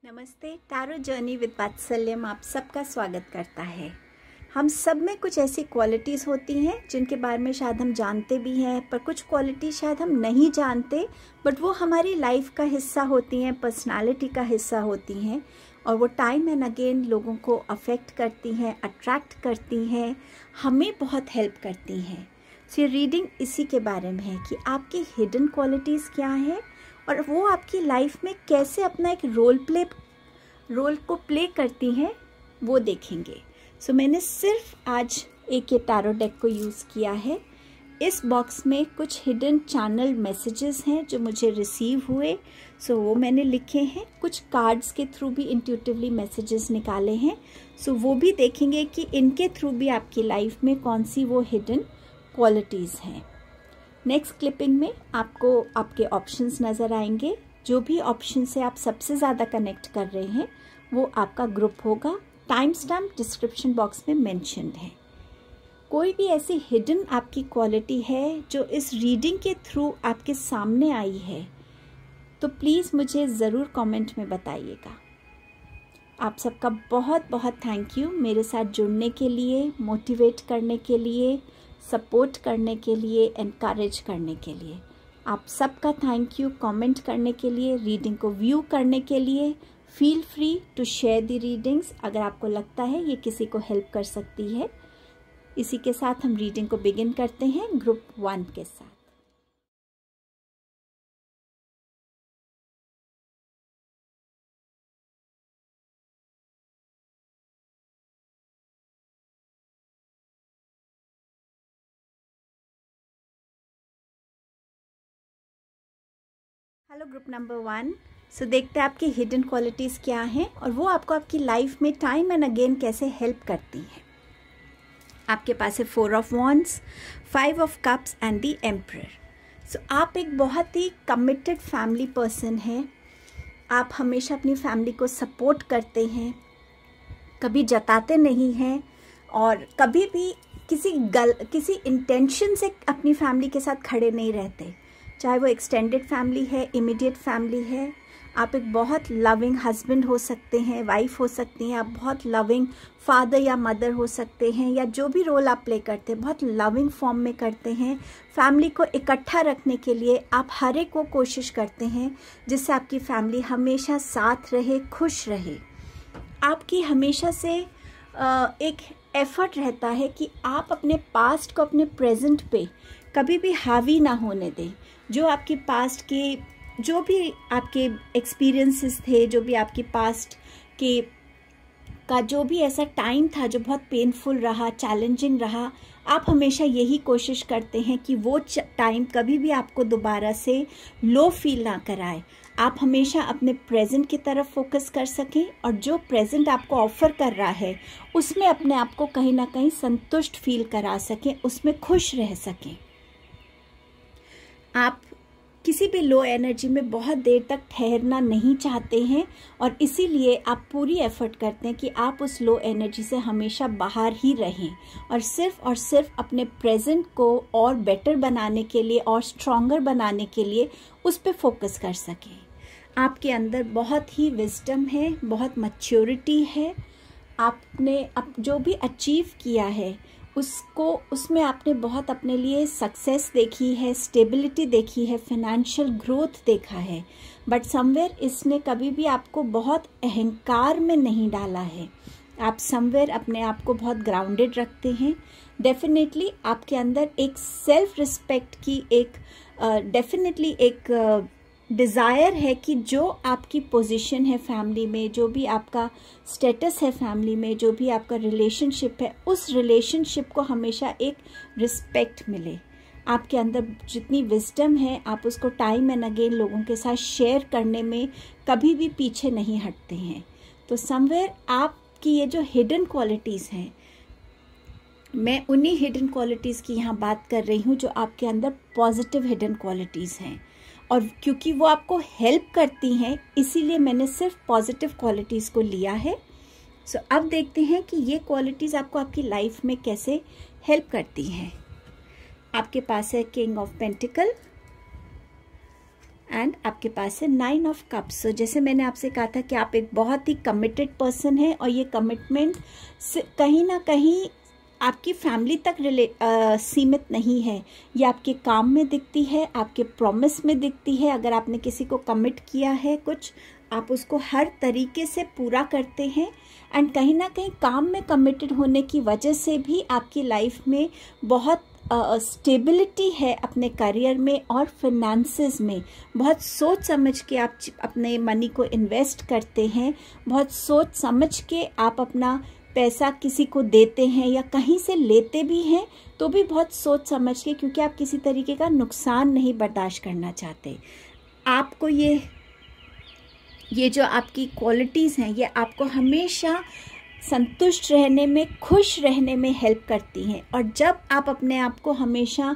नमस्ते। Tarot journey with वात्सल्यम आप सबका स्वागत करता है। हम सब में कुछ ऐसी क्वालिटीज़ होती हैं जिनके बारे में शायद हम जानते भी हैं, पर कुछ क्वालिटी शायद हम नहीं जानते, बट वो हमारी लाइफ का हिस्सा होती हैं, पर्सनालिटी का हिस्सा होती हैं और वो टाइम एंड अगेन लोगों को अफेक्ट करती हैं, अट्रैक्ट करती हैं, हमें बहुत हेल्प करती हैं। सो ये रीडिंग इसी के बारे में है कि आपकी हिडन क्वालिटीज़ क्या हैं और वो आपकी लाइफ में कैसे अपना एक रोल को प्ले करती हैं, वो देखेंगे। सो मैंने सिर्फ आज एक ये टैरो डेक को यूज़ किया है। इस बॉक्स में कुछ हिडन चैनल मैसेजेस हैं जो मुझे रिसीव हुए, सो वो मैंने लिखे हैं। कुछ कार्ड्स के थ्रू भी इंट्यूटिवली मैसेजेस निकाले हैं, सो वो भी देखेंगे कि इनके थ्रू भी आपकी लाइफ में कौन सी वो हिडन क्वालिटीज़ हैं। नेक्स्ट क्लिपिंग में आपको आपके ऑप्शंस नज़र आएंगे। जो भी ऑप्शन से आप सबसे ज़्यादा कनेक्ट कर रहे हैं वो आपका ग्रुप होगा। टाइम स्टैम्प डिस्क्रिप्शन बॉक्स में मेंशन्ड है। कोई भी ऐसी हिडन आपकी क्वालिटी है जो इस रीडिंग के थ्रू आपके सामने आई है तो प्लीज़ मुझे ज़रूर कमेंट में बताइएगा। आप सबका बहुत बहुत थैंक यू मेरे साथ जुड़ने के लिए, मोटिवेट करने के लिए, सपोर्ट करने के लिए, एनकरेज करने के लिए। आप सबका थैंक यू कमेंट करने के लिए, रीडिंग को व्यू करने के लिए। Feel free to share the readings अगर आपको लगता है ये किसी को हेल्प कर सकती है। इसी के साथ हम रीडिंग को बिगिन करते हैं ग्रुप 1 के साथ। Hello group number 1। सो देखते हैं आपकी हिडन क्वालिटीज़ क्या हैं और वो आपको आपकी लाइफ में टाइम एंड अगेन कैसे हेल्प करती हैं। आपके पास है 4 of wands, 5 of cups and the emperor. So आप एक बहुत ही कमिटेड फैमिली पर्सन हैं। आप हमेशा अपनी फैमिली को सपोर्ट करते हैं, कभी जताते नहीं हैं और कभी भी किसी इंटेंशन से अपनी फैमिली के साथ खड़े नहीं रहते, चाहे वो एक्सटेंडेड फैमिली है, इमीडिएट फैमिली है। आप एक बहुत लविंग हस्बैंड हो सकते हैं, वाइफ हो सकती हैं, आप बहुत लविंग फादर या मदर हो सकते हैं, या जो भी रोल आप प्ले करते हैं बहुत लविंग फॉर्म में करते हैं। फैमिली को इकट्ठा रखने के लिए आप हर एक को कोशिश करते हैं जिससे आपकी फैमिली हमेशा साथ रहे, खुश रहे। आपकी हमेशा से एक एफर्ट रहता है कि आप अपने पास्ट को अपने प्रेजेंट पे कभी भी हावी ना होने दें। जो आपकी पास्ट के जो भी आपके एक्सपीरियंसेस थे, जो भी आपकी पास्ट के का जो भी ऐसा टाइम था जो बहुत पेनफुल रहा, चैलेंजिंग रहा, आप हमेशा यही कोशिश करते हैं कि वो टाइम कभी भी आपको दोबारा से लो फील ना कराए। आप हमेशा अपने प्रेजेंट की तरफ फोकस कर सकें और जो प्रेजेंट आपको ऑफर कर रहा है उसमें अपने आप को कहीं ना कहीं संतुष्ट फील करा सकें, उसमें खुश रह सकें। आप किसी भी लो एनर्जी में बहुत देर तक ठहरना नहीं चाहते हैं और इसीलिए आप पूरी एफर्ट करते हैं कि आप उस लो एनर्जी से हमेशा बाहर ही रहें और सिर्फ अपने प्रेजेंट को और बेटर बनाने के लिए और स्ट्रॉन्गर बनाने के लिए उस पर फोकस कर सकें। आपके अंदर बहुत ही विजडम है, बहुत मैच्योरिटी है। आपने जो भी अचीव किया है उसमें आपने बहुत अपने लिए सक्सेस देखी है, स्टेबिलिटी देखी है, फाइनेंशियल ग्रोथ देखा है, बट समवेयर इसने कभी भी आपको बहुत अहंकार में नहीं डाला है। आप समवेयर अपने आप को बहुत ग्राउंडेड रखते हैं। डेफिनेटली आपके अंदर एक सेल्फ रिस्पेक्ट की डेफिनेटली एक डिज़ायर है कि जो आपकी पोजीशन है फैमिली में, जो भी आपका स्टेटस है फैमिली में, जो भी आपका रिलेशनशिप है, उस रिलेशनशिप को हमेशा एक रिस्पेक्ट मिले। आपके अंदर जितनी विजडम है आप उसको टाइम एंड अगेन लोगों के साथ शेयर करने में कभी भी पीछे नहीं हटते हैं। तो समवेयर आपकी ये जो हिडन क्वालिटीज़ हैं, मैं उन्हीं हिडन क्वालिटीज़ की यहाँ बात कर रही हूँ जो आपके अंदर पॉजिटिव हिडन क्वालिटीज़ हैं और क्योंकि वो आपको हेल्प करती हैं इसीलिए मैंने सिर्फ पॉजिटिव क्वालिटीज़ को लिया है। सो अब देखते हैं कि ये क्वालिटीज़ आपको आपकी लाइफ में कैसे हेल्प करती हैं। आपके पास है किंग ऑफ पेंटिकल, एंड आपके पास है 9 ऑफ कप्स। सो जैसे मैंने आपसे कहा था कि आप एक बहुत ही कमिटेड पर्सन हैं और ये कमिटमेंट कहीं ना कहीं आपकी फैमिली तक सीमित नहीं है। ये आपके काम में दिखती है, आपके प्रॉमिस में दिखती है। अगर आपने किसी को कमिट किया है कुछ, आप उसको हर तरीके से पूरा करते हैं। एंड कहीं ना कहीं काम में कमिटेड होने की वजह से भी आपकी लाइफ में बहुत स्टेबिलिटी है अपने करियर में और फिनेंसेस में। बहुत सोच समझ के आप अपने मनी को इन्वेस्ट करते हैं, बहुत सोच समझ के आप अपना पैसा किसी को देते हैं या कहीं से लेते भी हैं तो भी बहुत सोच समझ के, क्योंकि आप किसी तरीके का नुकसान नहीं बर्दाश्त करना चाहते। आपको ये जो आपकी क्वालिटीज़ हैं ये आपको हमेशा संतुष्ट रहने में, खुश रहने में हेल्प करती हैं। और जब आप अपने आप को हमेशा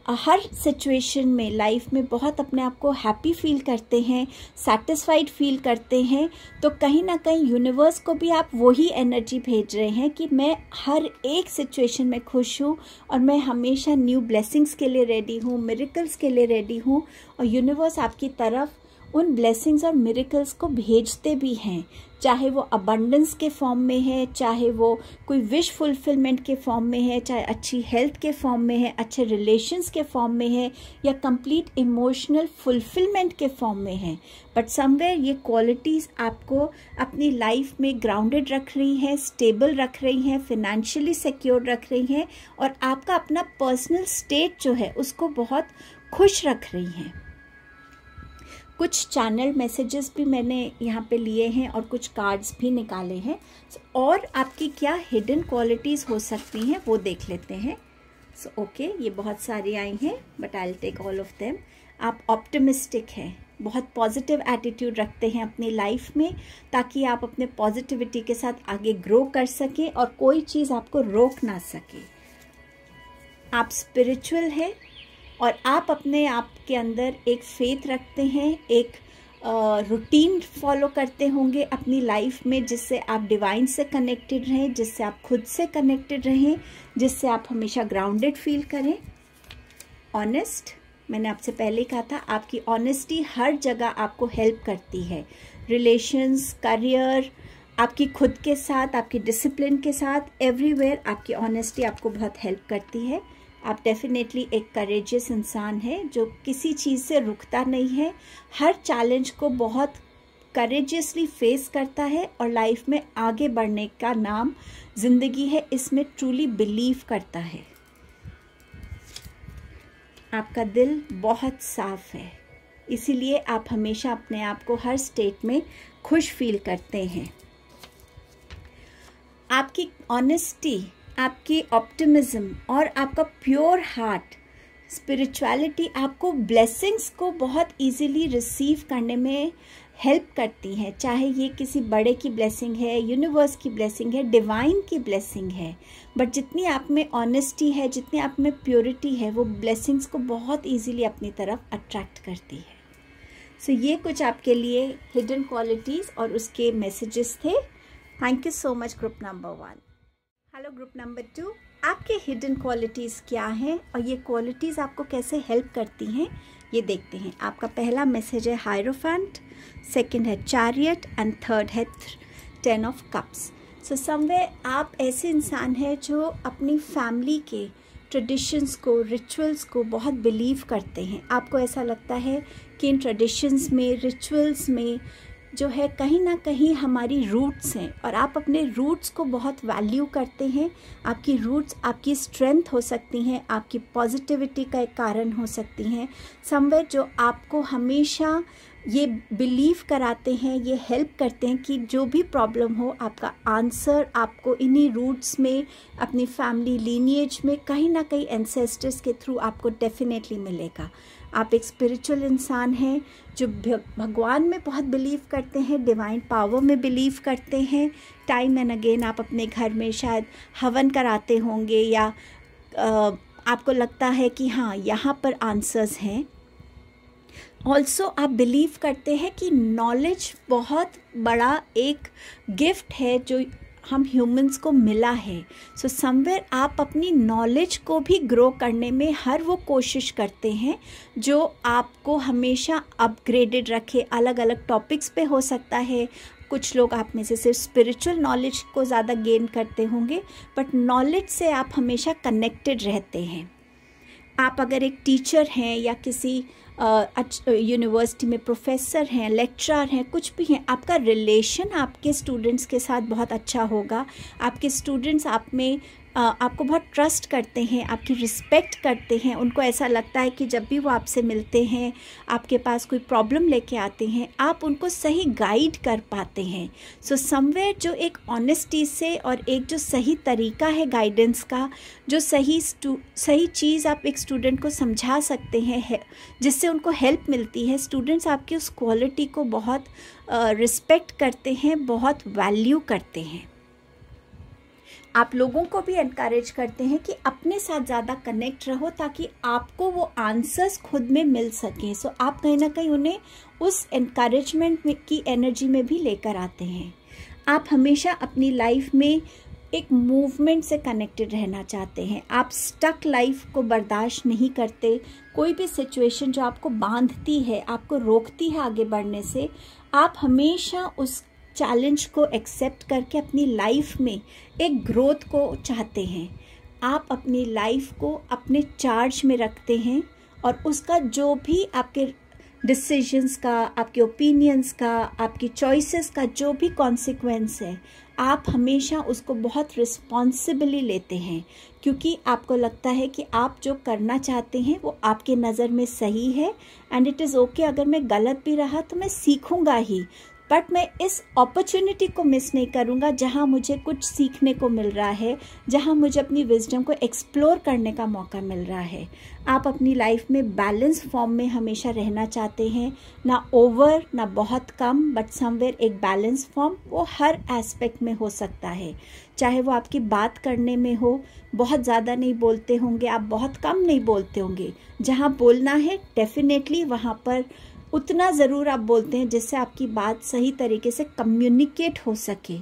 हर सिचुएशन में लाइफ में बहुत अपने आप को हैप्पी फील करते हैं, सैटिस्फाइड फील करते हैं, तो कहीं ना कहीं यूनिवर्स को भी आप वही एनर्जी भेज रहे हैं कि मैं हर एक सिचुएशन में खुश हूँ और मैं हमेशा न्यू ब्लेसिंग्स के लिए रेडी हूँ, मिरेकल्स के लिए रेडी हूँ। और यूनिवर्स आपकी तरफ उन ब्लेसिंग्स और मिरेकल्स को भेजते भी हैं, चाहे वो अबंडेंस के फॉर्म में है, चाहे वो कोई विश फुलफिलमेंट के फॉर्म में है, चाहे अच्छी हेल्थ के फॉर्म में है, अच्छे रिलेशंस के फॉर्म में है, या कंप्लीट इमोशनल फुलफिलमेंट के फॉर्म में है। बट समवेयर ये क्वालिटीज़ आपको अपनी लाइफ में ग्राउंडेड रख रही हैं, स्टेबल रख रही हैं, फिनेंशियली सिक्योर रख रही हैं और आपका अपना पर्सनल स्टेट जो है उसको बहुत खुश रख रही हैं। कुछ चैनल मैसेजेस भी मैंने यहाँ पे लिए हैं और कुछ कार्ड्स भी निकाले हैं। और आपकी क्या हिडन क्वालिटीज़ हो सकती हैं वो देख लेते हैं। ओके, ये बहुत सारी आई हैं but I will take all of them. आप ऑप्टिमिस्टिक हैं, बहुत पॉजिटिव एटीट्यूड रखते हैं अपनी लाइफ में ताकि आप अपने पॉजिटिविटी के साथ आगे ग्रो कर सकें और कोई चीज़ आपको रोक ना सके। आप स्पिरिचुअल हैं और आप अपने आप के अंदर एक फेथ रखते हैं, एक रूटीन फॉलो करते होंगे अपनी लाइफ में जिससे आप डिवाइन से कनेक्टेड रहें, जिससे आप खुद से कनेक्टेड रहें, जिससे आप हमेशा ग्राउंडेड फील करें। ऑनेस्ट, मैंने आपसे पहले कहा था आपकी ऑनेस्टी हर जगह आपको हेल्प करती है, रिलेशंस, करियर, आपकी खुद के साथ, आपकी डिसिप्लिन के साथ, एवरीवेयर आपकी ऑनेस्टी आपको बहुत हेल्प करती है। आप डेफिनेटली एक करेजियस इंसान है जो किसी चीज़ से रुकता नहीं है, हर चैलेंज को बहुत करेजियसली फेस करता है और लाइफ में आगे बढ़ने का नाम जिंदगी है, इसमें ट्रूली बिलीव करता है। आपका दिल बहुत साफ है, इसीलिए आप हमेशा अपने आप को हर स्टेट में खुश फील करते हैं। आपकी ऑनेस्टी, आपकी ऑप्टिमिज्म और आपका प्योर हार्ट, स्पिरिचुअलिटी आपको ब्लेसिंग्स को बहुत इजीली रिसीव करने में हेल्प करती हैं। चाहे ये किसी बड़े की ब्लेसिंग है, यूनिवर्स की ब्लेसिंग है, डिवाइन की ब्लेसिंग है, बट जितनी आप में ऑनेस्टी है, जितनी आप में प्योरिटी है, वो ब्लेसिंग्स को बहुत इजीली अपनी तरफ अट्रैक्ट करती है। सो ये कुछ आपके लिए हिडन क्वालिटीज़ और उसके मैसेजेस थे। Thank you so much group number 1। Hello group number 2, आपके हिडन क्वालिटीज़ क्या हैं और ये क्वालिटीज़ आपको कैसे हेल्प करती हैं ये देखते हैं। आपका पहला मैसेज है हायरोफेंट, सेकंड है चैरियट एंड थर्ड है 10 ऑफ कप्स। सो समवेयर आप ऐसे इंसान हैं जो अपनी फैमिली के ट्रेडिशंस को, रिचुअल्स को बहुत बिलीव करते हैं। आपको ऐसा लगता है कि इन ट्रेडिशंस में, रिचुअल्स में जो है कहीं ना कहीं हमारी रूट्स हैं और आप अपने रूट्स को बहुत वैल्यू करते हैं। आपकी रूट्स आपकी स्ट्रेंथ हो सकती हैं, आपकी पॉजिटिविटी का एक कारण हो सकती हैं, समवेयर जो आपको हमेशा ये बिलीव कराते हैं, ये हेल्प करते हैं कि जो भी प्रॉब्लम हो आपका आंसर आपको इन्हीं रूट्स में, अपनी फैमिली लीनिएज में, कहीं ना कहीं एंसेस्टर्स के थ्रू आपको डेफिनेटली मिलेगा। आप एक स्पिरिचुअल इंसान हैं जो भगवान में बहुत बिलीव करते हैं, डिवाइन पावर में बिलीव करते हैं। टाइम एंड अगेन आप अपने घर में शायद हवन कराते होंगे या आपको लगता है कि हाँ यहाँ पर आंसर्स हैं। ऑल्सो आप बिलीव करते हैं कि नॉलेज बहुत बड़ा एक गिफ्ट है जो हम ह्यूमंस को मिला है। सो समवेयर आप अपनी नॉलेज को भी ग्रो करने में हर वो कोशिश करते हैं जो आपको हमेशा अपग्रेडेड रखे। अलग अलग टॉपिक्स पे हो सकता है, कुछ लोग आप में से सिर्फ स्पिरिचुअल नॉलेज को ज़्यादा गेन करते होंगे, बट नॉलेज से आप हमेशा कनेक्टेड रहते हैं। आप अगर एक टीचर हैं या किसी यूनिवर्सिटी में प्रोफेसर हैं, लेक्चरर हैं, कुछ भी हैं, आपका रिलेशन आपके स्टूडेंट्स के साथ बहुत अच्छा होगा। आपके स्टूडेंट्स आपको बहुत ट्रस्ट करते हैं, आपकी रिस्पेक्ट करते हैं। उनको ऐसा लगता है कि जब भी वो आपसे मिलते हैं, आपके पास कोई प्रॉब्लम लेके आते हैं, आप उनको सही गाइड कर पाते हैं। सो समवेयर जो एक ऑनेस्टी से और एक जो सही तरीका है गाइडेंस का, जो सही चीज़ आप एक स्टूडेंट को समझा सकते हैं जिससे उनको हेल्प मिलती है, स्टूडेंट्स आपकी उस क्वालिटी को बहुत रिस्पेक्ट करते हैं, बहुत वैल्यू करते हैं। आप लोगों को भी एनकरेज करते हैं कि अपने साथ ज़्यादा कनेक्ट रहो ताकि आपको वो आंसर्स खुद में मिल सकें। सो आप कहीं ना कहीं उन्हें उस एनकरेजमेंट की एनर्जी में भी लेकर आते हैं। आप हमेशा अपनी लाइफ में एक मूवमेंट से कनेक्टेड रहना चाहते हैं। आप स्टक लाइफ को बर्दाश्त नहीं करते। कोई भी सिचुएशन जो आपको बांधती है, आपको रोकती है आगे बढ़ने से, आप हमेशा उस चैलेंज को एक्सेप्ट करके अपनी लाइफ में एक ग्रोथ को चाहते हैं। आप अपनी लाइफ को अपने चार्ज में रखते हैं और उसका जो भी आपके डिसीजंस का, आपके ओपिनियंस का, आपकी चॉइसेस का जो भी कॉन्सिक्वेंस है, आप हमेशा उसको बहुत रिस्पॉन्सिबली लेते हैं, क्योंकि आपको लगता है कि आप जो करना चाहते हैं वो आपके नज़र में सही है। एंड इट इज़ ओके, अगर मैं गलत भी रहा तो मैं सीखूंगा ही, बट मैं इस अपॉर्चुनिटी को मिस नहीं करूँगा जहाँ मुझे कुछ सीखने को मिल रहा है, जहाँ मुझे अपनी विजडम को एक्सप्लोर करने का मौका मिल रहा है। आप अपनी लाइफ में बैलेंस फॉर्म में हमेशा रहना चाहते हैं, ना ओवर ना बहुत कम, बट समवेयर एक बैलेंस फॉर्म। वो हर एस्पेक्ट में हो सकता है, चाहे वो आपकी बात करने में हो, बहुत ज़्यादा नहीं बोलते होंगे आप, बहुत कम नहीं बोलते होंगे। जहाँ बोलना है डेफिनेटली वहाँ पर उतना ज़रूर आप बोलते हैं जिससे आपकी बात सही तरीके से कम्युनिकेट हो सके।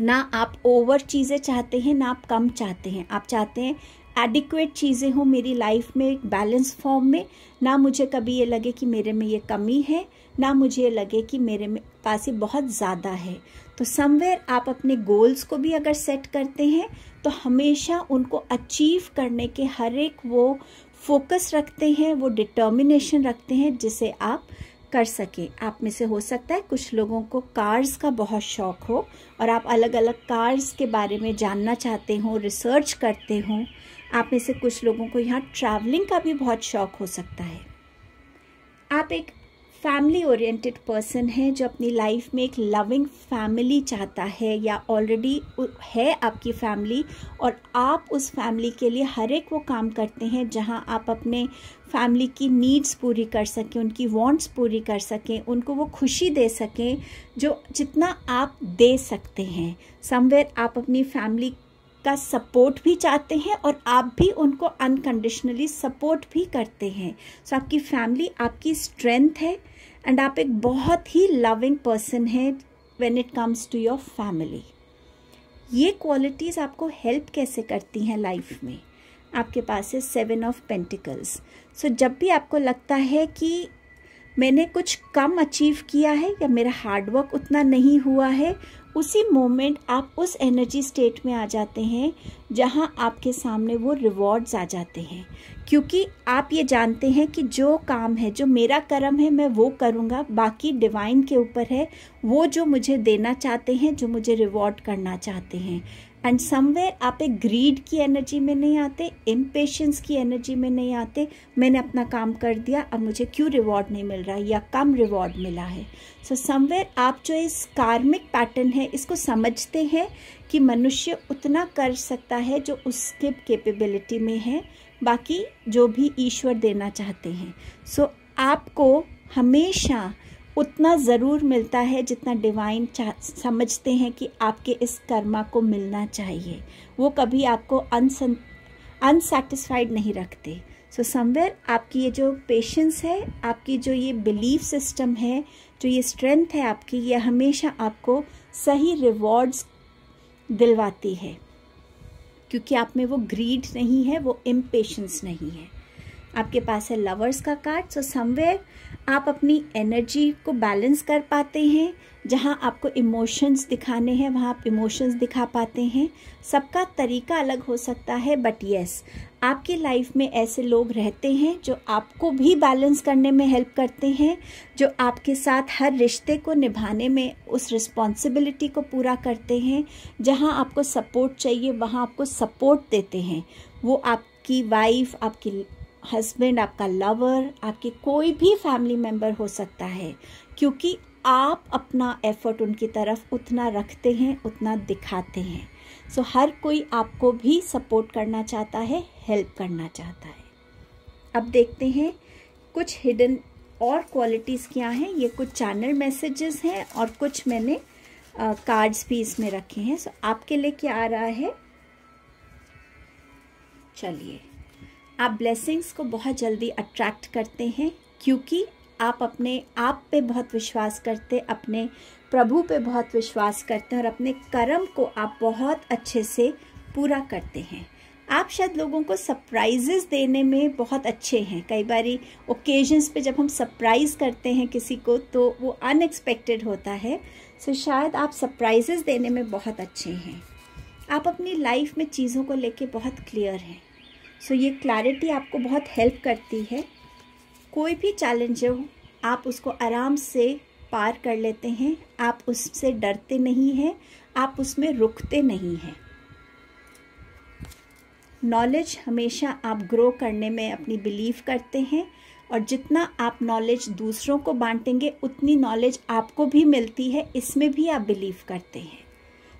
ना आप ओवर चीज़ें चाहते हैं, ना आप कम चाहते हैं। आप चाहते हैं एडिक्वेट चीज़ें हो मेरी लाइफ में, एक बैलेंस फॉर्म में। ना मुझे कभी ये लगे कि मेरे में ये कमी है, ना मुझे ये लगे कि मेरे में पास ये बहुत ज़्यादा है। तो समवेयर आप अपने गोल्स को भी अगर सेट करते हैं तो हमेशा उनको अचीव करने के हर एक वो फोकस रखते हैं, वो डिटर्मिनेशन रखते हैं जिसे आप कर सके। आप में से हो सकता है कुछ लोगों को कार्स का बहुत शौक हो और आप अलग अलग कार्स के बारे में जानना चाहते हो, रिसर्च करते हो। आप में से कुछ लोगों को यहाँ ट्रैवलिंग का भी बहुत शौक हो सकता है। आप एक फैमिली ओरिएंटेड पर्सन है जो अपनी लाइफ में एक लविंग फैमिली चाहता है, या ऑलरेडी है आपकी फैमिली, और आप उस फैमिली के लिए हर एक वो काम करते हैं जहां आप अपने फैमिली की नीड्स पूरी कर सकें, उनकी वांट्स पूरी कर सकें, उनको वो खुशी दे सकें जो जितना आप दे सकते हैं। समवेयर आप अपनी फैमिली का सपोर्ट भी चाहते हैं और आप भी उनको अनकंडीशनली सपोर्ट भी करते हैं। सो आपकी फैमिली आपकी स्ट्रेंथ है एंड आप एक बहुत ही लविंग पर्सन है when it comes to your family. ये क्वालिटीज़ आपको हेल्प कैसे करती हैं लाइफ में? आपके पास है 7 ऑफ पेंटिकल्स। सो जब भी आपको लगता है कि मैंने कुछ कम अचीव किया है या मेरा हार्डवर्क उतना नहीं हुआ है, उसी मोमेंट आप उस एनर्जी स्टेट में आ जाते हैं जहां आपके सामने वो रिवॉर्ड्स आ जाते हैं, क्योंकि आप ये जानते हैं कि जो काम है, जो मेरा कर्म है, मैं वो करूँगा, बाकी डिवाइन के ऊपर है, वो जो मुझे देना चाहते हैं, जो मुझे रिवॉर्ड करना चाहते हैं। एंड समवेयर आप एक ग्रीड की एनर्जी में नहीं आते, इम्पेशेंस की एनर्जी में नहीं आते, मैंने अपना काम कर दिया, अब मुझे क्यों रिवॉर्ड नहीं मिल रहा है या कम रिवॉर्ड मिला है। सो समवेयर आप जो इस कार्मिक पैटर्न है इसको समझते हैं कि मनुष्य उतना कर सकता है जो उसके कैपेबिलिटी में है, बाकी जो भी ईश्वर देना चाहते हैं। सो आपको हमेशा उतना ज़रूर मिलता है जितना डिवाइन समझते हैं कि आपके इस कर्मा को मिलना चाहिए। वो कभी आपको अनसेटिस्फाइड नहीं रखते। सो समवेयर आपकी ये जो पेशेंस है, आपकी जो ये बिलीफ सिस्टम है, जो ये स्ट्रेंथ है आपकी, ये हमेशा आपको सही रिवॉर्ड्स दिलवाती है, क्योंकि आप में वो ग्रीड नहीं है, वो इम्पेशेंस नहीं है। आपके पास है लवर्स का कार्ड। सो समवेयर आप अपनी एनर्जी को बैलेंस कर पाते हैं। जहाँ आपको इमोशंस दिखाने हैं वहाँ आप इमोशंस दिखा पाते हैं। सबका तरीका अलग हो सकता है, बट यस, आपकी लाइफ में ऐसे लोग रहते हैं जो आपको भी बैलेंस करने में हेल्प करते हैं, जो आपके साथ हर रिश्ते को निभाने में उस रिस्पॉन्सिबिलिटी को पूरा करते हैं। जहाँ आपको सपोर्ट चाहिए वहाँ आपको सपोर्ट देते हैं। वो आपकी वाइफ, आपकी हस्बैंड, आपका लवर, आपके कोई भी फैमिली मेम्बर हो सकता है, क्योंकि आप अपना एफर्ट उनकी तरफ उतना रखते हैं, उतना दिखाते हैं। सो हर कोई आपको भी सपोर्ट करना चाहता है, हेल्प करना चाहता है। अब देखते हैं कुछ हिडन और क्वालिटीज़ क्या हैं। ये कुछ चैनल मैसेजेस हैं और कुछ मैंने कार्ड्स भी इसमें रखे हैं। सो आपके लिए क्या आ रहा है, चलिए। आप ब्लेसिंग्स को बहुत जल्दी अट्रैक्ट करते हैं, क्योंकि आप अपने आप पे बहुत विश्वास करते, अपने प्रभु पे बहुत विश्वास करते हैं और अपने कर्म को आप बहुत अच्छे से पूरा करते हैं। आप शायद लोगों को सरप्राइजेस देने में बहुत अच्छे हैं। कई बारी ओकेजन्स पे जब हम सरप्राइज़ करते हैं किसी को तो वो अनएक्सपेक्टेड होता है। सो शायद आप सरप्राइजेस देने में बहुत अच्छे हैं। आप अपनी लाइफ में चीज़ों को लेके बहुत क्लियर हैं। सो ये क्लैरिटी आपको बहुत हेल्प करती है। कोई भी चैलेंज हो आप उसको आराम से पार कर लेते हैं। आप उससे डरते नहीं हैं, आप उसमें रुकते नहीं हैं। नॉलेज हमेशा आप ग्रो करने में अपनी बिलीव करते हैं, और जितना आप नॉलेज दूसरों को बांटेंगे उतनी नॉलेज आपको भी मिलती है, इसमें भी आप बिलीव करते हैं।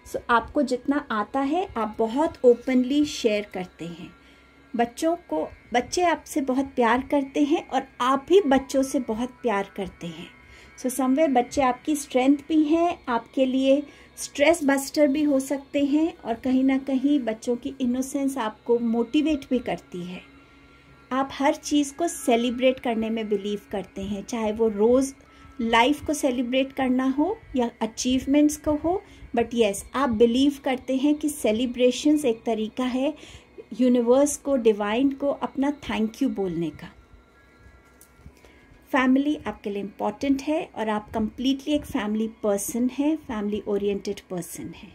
सो आपको जितना आता है आप बहुत ओपनली शेयर करते हैं। बच्चे आपसे बहुत प्यार करते हैं और आप भी बच्चों से बहुत प्यार करते हैं। सो समवेयर बच्चे आपकी स्ट्रेंथ भी हैं, आपके लिए स्ट्रेस बस्टर भी हो सकते हैं, और कहीं ना कहीं बच्चों की इनोसेंस आपको मोटिवेट भी करती है। आप हर चीज़ को सेलिब्रेट करने में बिलीव करते हैं, चाहे वो रोज़ लाइफ को सेलिब्रेट करना हो या अचीवमेंट्स को हो, बट यस, आप बिलीव करते हैं कि सेलिब्रेशंस एक तरीका है यूनिवर्स को, डिवाइन को अपना थैंक यू बोलने का। फैमिली आपके लिए इम्पॉर्टेंट है और आप कंप्लीटली एक फैमिली पर्सन हैं, फैमिली ओरिएंटेड पर्सन हैं।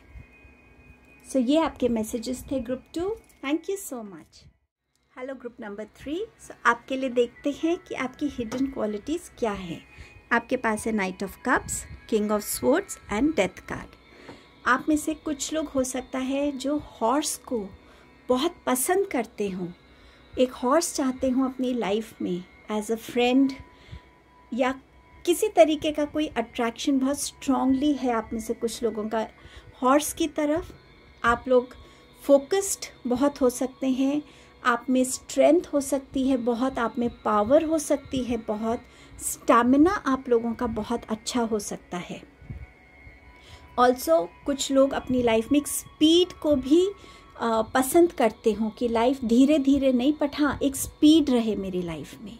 सो ये आपके मैसेजेस थे group 2। Thank you so much. Hello group number 3। सो आपके लिए देखते हैं कि आपकी हिडन क्वालिटीज़ क्या है। आपके पास है night of cups, king of swords and death card. आप में से कुछ लोग हो सकता है जो हॉर्स को बहुत पसंद करते हों, एक हॉर्स चाहते हों अपनी लाइफ में एज अ फ्रेंड, या किसी तरीके का कोई अट्रैक्शन बहुत स्ट्रांगली है आप में से कुछ लोगों का हॉर्स की तरफ। आप लोग फोकस्ड बहुत हो सकते हैं, आप में स्ट्रेंथ हो सकती है बहुत, आप में पावर हो सकती है बहुत, स्टैमिना आप लोगों का बहुत अच्छा हो सकता है। ऑल्सो कुछ लोग अपनी लाइफ में एक स्पीड को भी पसंद करते हों कि लाइफ धीरे धीरे नहीं, बट हाँ एक स्पीड रहे मेरी लाइफ में।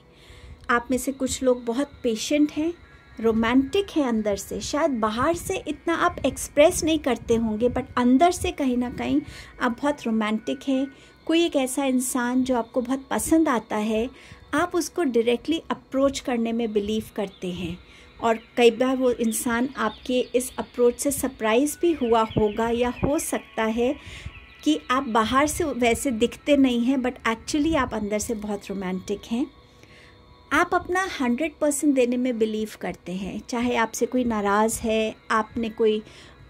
आप में से कुछ लोग बहुत पेशेंट हैं, रोमांटिक हैं अंदर से। शायद बाहर से इतना आप एक्सप्रेस नहीं करते होंगे, बट अंदर से कहीं ना कहीं आप बहुत रोमांटिक हैं। कोई एक ऐसा इंसान जो आपको बहुत पसंद आता है, आप उसको डायरेक्टली अप्रोच करने में बिलीव करते हैं, और कई बार वो इंसान आपके इस अप्रोच से सरप्राइज़ भी हुआ होगा, या हो सकता है कि आप बाहर से वैसे दिखते नहीं हैं बट एक्चुअली आप अंदर से बहुत रोमांटिक हैं। आप अपना 100% देने में बिलीव करते हैं, चाहे आपसे कोई नाराज़ है, आपने कोई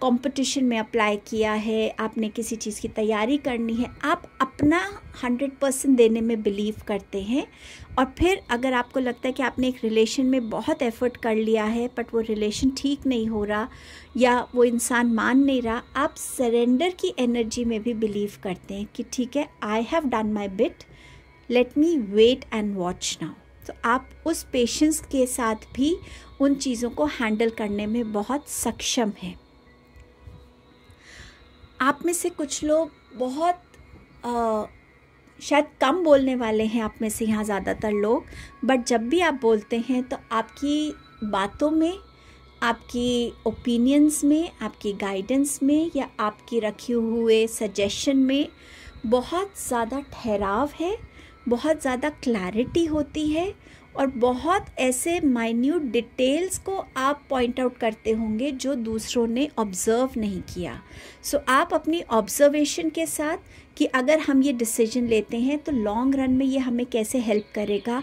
कंपटीशन में अप्लाई किया है, आपने किसी चीज़ की तैयारी करनी है, आप अपना 100% देने में बिलीव करते हैं। और फिर अगर आपको लगता है कि आपने एक रिलेशन में बहुत एफर्ट कर लिया है बट वो रिलेशन ठीक नहीं हो रहा या वो इंसान मान नहीं रहा, आप सरेंडर की एनर्जी में भी बिलीव करते हैं कि ठीक है, I have done my bit, let me wait and watch now. तो आप उस पेशेंस के साथ भी उन चीज़ों को हैंडल करने में बहुत सक्षम हैं। आप में से कुछ लोग बहुत शायद कम बोलने वाले हैं, आप में से यहाँ ज़्यादातर लोग, बट जब भी आप बोलते हैं तो आपकी बातों में आपकी ओपिनियंस में, आपकी गाइडेंस में या आपकी रखे हुए सजेशन में बहुत ज़्यादा ठहराव है, बहुत ज़्यादा क्लैरिटी होती है और बहुत ऐसे माइन्यूट डिटेल्स को आप पॉइंट आउट करते होंगे जो दूसरों ने ऑब्ज़र्व नहीं किया। सो आप अपनी ऑब्ज़र्वेशन के साथ कि अगर हम ये डिसीजन लेते हैं तो लॉन्ग रन में ये हमें कैसे हेल्प करेगा,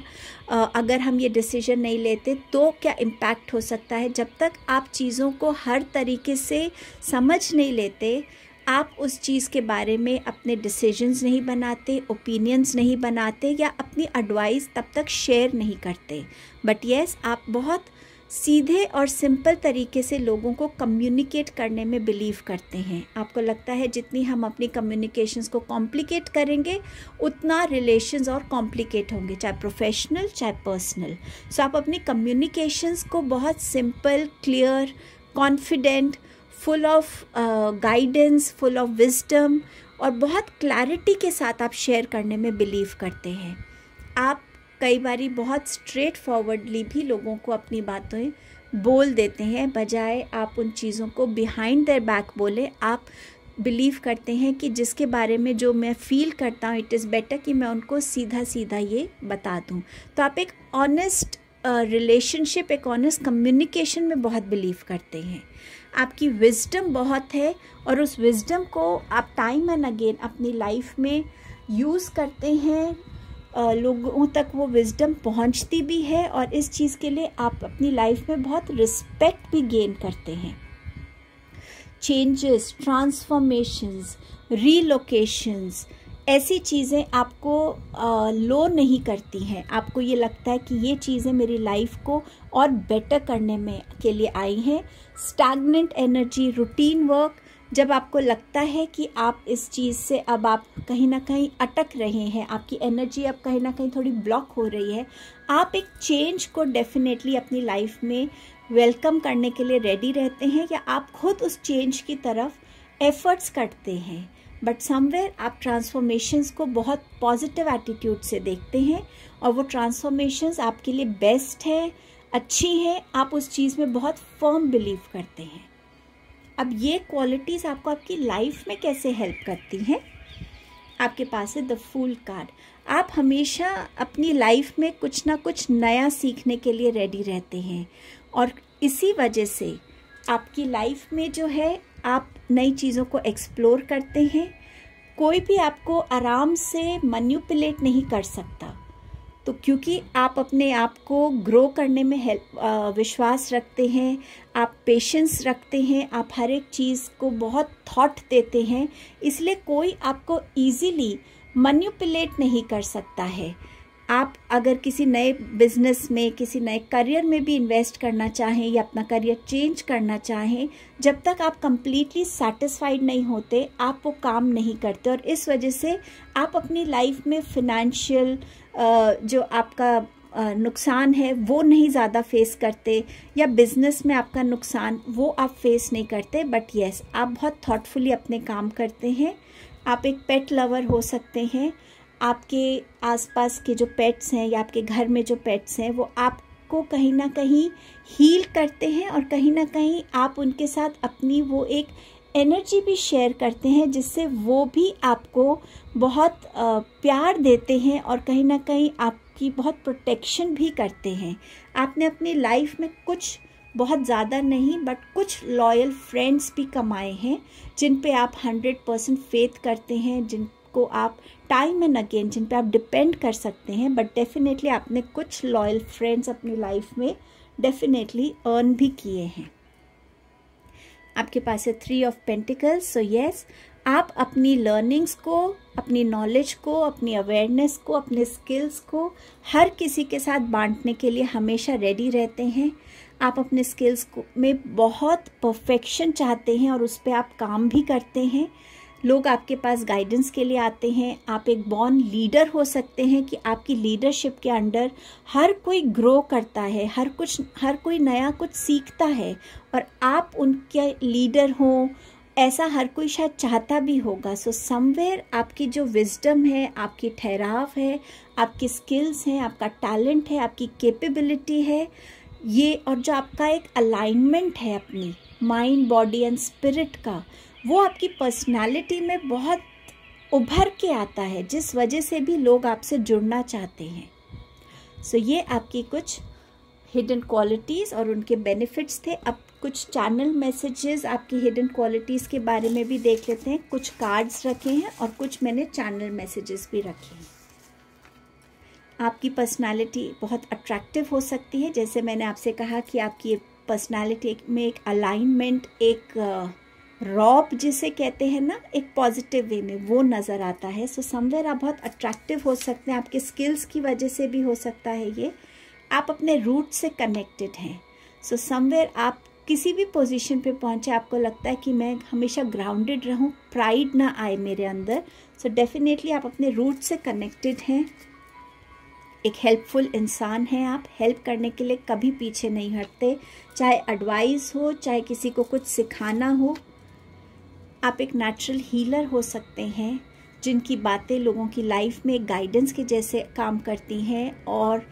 अगर हम ये डिसीजन नहीं लेते तो क्या इम्पैक्ट हो सकता है। जब तक आप चीज़ों को हर तरीके से समझ नहीं लेते, आप उस चीज़ के बारे में अपने डिसीजंस नहीं बनाते, ओपिनियंस नहीं बनाते या अपनी एडवाइस तब तक शेयर नहीं करते। बट येस, आप बहुत सीधे और सिंपल तरीके से लोगों को कम्युनिकेट करने में बिलीव करते हैं। आपको लगता है जितनी हम अपनी कम्युनिकेशंस को कॉम्प्लिकेट करेंगे उतना रिलेशंस और कॉम्प्लिकेट होंगे, चाहे प्रोफेशनल चाहे पर्सनल। सो आप अपनी कम्युनिकेशंस को बहुत simple, clear, confident, full of guidance, full of wisdom और बहुत क्लैरिटी के साथ आप शेयर करने में बिलीव करते हैं। आप कई बारी बहुत स्ट्रेट फॉरवर्डली भी लोगों को अपनी बातें बोल देते हैं, बजाय आप उन चीज़ों को बिहाइंड देयर बैक बोले। आप बिलीव करते हैं कि जिसके बारे में जो मैं फ़ील करता हूँ इट इज़ बेटर कि मैं उनको सीधा सीधा ये बता दूँ। तो आप एक ऑनेस्ट रिलेशनशिप, एक ऑनेस्ट कम्युनिकेशन में बहुत बिलीव करते हैं। आपकी विजडम बहुत है और उस विजडम को आप टाइम एंड अगेन अपनी लाइफ में यूज़ करते हैं। लोगों तक वो विजडम पहुंचती भी है और इस चीज़ के लिए आप अपनी लाइफ में बहुत रिस्पेक्ट भी गेन करते हैं। चेंजेस, ट्रांसफॉर्मेशंस, रीलोकेशंस, ऐसी चीज़ें आपको लो नहीं करती हैं। आपको ये लगता है कि ये चीज़ें मेरी लाइफ को और बेटर करने में के लिए आई हैं। स्टैग्नेंट एनर्जी, रूटीन वर्क, जब आपको लगता है कि आप इस चीज़ से अब आप कहीं ना कहीं अटक रहे हैं, आपकी एनर्जी अब कहीं ना कहीं थोड़ी ब्लॉक हो रही है, आप एक चेंज को डेफिनेटली अपनी लाइफ में वेलकम करने के लिए रेडी रहते हैं या आप खुद उस चेंज की तरफ एफर्ट्स करते हैं। बट समवेयर आप ट्रांसफॉर्मेशंस को बहुत पॉजिटिव एटीट्यूड से देखते हैं और वो ट्रांसफॉर्मेशंस आपके लिए बेस्ट है, अच्छी है, आप उस चीज़ में बहुत फर्म बिलीव करते हैं। अब ये क्वालिटीज़ आपको आपकी लाइफ में कैसे हेल्प करती हैं? आपके पास है द फूल कार्ड। आप हमेशा अपनी लाइफ में कुछ ना कुछ नया सीखने के लिए रेडी रहते हैं और इसी वजह से आपकी लाइफ में जो है आप नई चीज़ों को एक्सप्लोर करते हैं। कोई भी आपको आराम से मैनिपुलेट नहीं कर सकता, तो क्योंकि आप अपने आप को ग्रो करने में विश्वास रखते हैं, आप पेशेंस रखते हैं, आप हर एक चीज़ को बहुत थॉट देते हैं, इसलिए कोई आपको इजीली मैनिपुलेट नहीं कर सकता है। आप अगर किसी नए बिजनेस में, किसी नए करियर में भी इन्वेस्ट करना चाहें या अपना करियर चेंज करना चाहें, जब तक आप कंप्लीटली सेटिस्फाइड नहीं होते आप वो काम नहीं करते और इस वजह से आप अपनी लाइफ में फिनेंशियल जो आपका नुकसान है वो नहीं ज़्यादा फेस करते या बिजनेस में आपका नुकसान वो आप फेस नहीं करते। बट येस, आप बहुत थॉटफुली अपने काम करते हैं। आप एक पेट लवर हो सकते हैं। आपके आसपास के जो पेट्स हैं या आपके घर में जो पेट्स हैं वो आपको कहीं ना कहीं हील करते हैं और कहीं ना कहीं आप उनके साथ अपनी वो एक एनर्जी भी शेयर करते हैं जिससे वो भी आपको बहुत प्यार देते हैं और कहीं ना कहीं आपकी बहुत प्रोटेक्शन भी करते हैं। आपने अपनी लाइफ में कुछ बहुत ज़्यादा नहीं बट कुछ लॉयल फ्रेंड्स भी कमाए हैं जिन पे आप 100% फेथ करते हैं, जिनको आप टाइम एंड अगेन जिन पे आप डिपेंड कर सकते हैं। बट डेफिनेटली आपने कुछ लॉयल फ्रेंड्स अपनी लाइफ में डेफिनेटली अर्न भी किए हैं। आपके पास है 3 ऑफ पेंटिकल्स। सो यस, आप अपनी लर्निंग्स को, अपनी नॉलेज को, अपनी अवेयरनेस को, अपने स्किल्स को हर किसी के साथ बांटने के लिए हमेशा रेडी रहते हैं। आप अपने स्किल्स में बहुत परफेक्शन चाहते हैं और उस पर आप काम भी करते हैं। लोग आपके पास गाइडेंस के लिए आते हैं। आप एक बॉर्न लीडर हो सकते हैं कि आपकी लीडरशिप के अंडर हर कोई ग्रो करता है, हर कोई नया कुछ सीखता है और आप उनके लीडर हो, ऐसा हर कोई शायद चाहता भी होगा। सो समवेयर आपकी जो विजडम है, आपकी ठहराव है, आपकी स्किल्स हैं, आपका टैलेंट है, आपकी कैपेबिलिटी है, ये, और जो आपका एक अलाइनमेंट है अपनी माइंड, बॉडी एंड स्पिरिट का, वो आपकी पर्सनालिटी में बहुत उभर के आता है, जिस वजह से भी लोग आपसे जुड़ना चाहते हैं। सो ये आपकी कुछ हिडन क्वालिटीज़ और उनके बेनिफिट्स थे। अब कुछ चैनल मैसेजेस आपकी हिडन क्वालिटीज़ के बारे में भी देख लेते हैं। कुछ कार्ड्स रखे हैं और कुछ मैंने चैनल मैसेजेस भी रखे हैं। आपकी पर्सनालिटी बहुत अट्रैक्टिव हो सकती है, जैसे मैंने आपसे कहा कि आपकी पर्सनालिटी में एक अलाइनमेंट, एक रॉब जिसे कहते हैं ना, एक पॉजिटिव वे में वो नज़र आता है। सो समवेयर आप बहुत अट्रैक्टिव हो सकते हैं, आपके स्किल्स की वजह से भी हो सकता है ये। आप अपने रूट से कनेक्टेड हैं। सो समवेयर आप किसी भी पोजीशन पे पहुंचे, आपको लगता है कि मैं हमेशा ग्राउंडेड रहूं, प्राइड ना आए मेरे अंदर। सो डेफिनेटली आप अपने रूट से कनेक्टेड हैं। एक हेल्पफुल इंसान हैं आप, हेल्प करने के लिए कभी पीछे नहीं हटते, चाहे एडवाइस हो, चाहे किसी को कुछ सिखाना हो। आप एक नेचुरल हीलर हो सकते हैं, जिनकी बातें लोगों की लाइफ में गाइडेंस के जैसे काम करती हैं और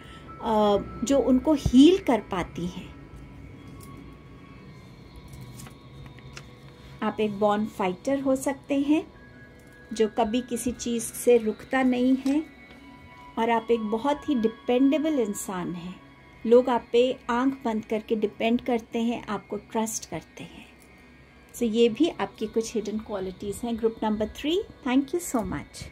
जो उनको हील कर पाती हैं। आप एक बॉर्न फाइटर हो सकते हैं, जो कभी किसी चीज़ से रुकता नहीं है, और आप एक बहुत ही डिपेंडेबल इंसान हैं। लोग आप पे आंख बंद करके डिपेंड करते हैं, आपको ट्रस्ट करते हैं। सो ये भी आपकी कुछ हिडन क्वालिटीज़ हैं। Group number 3, thank you so much.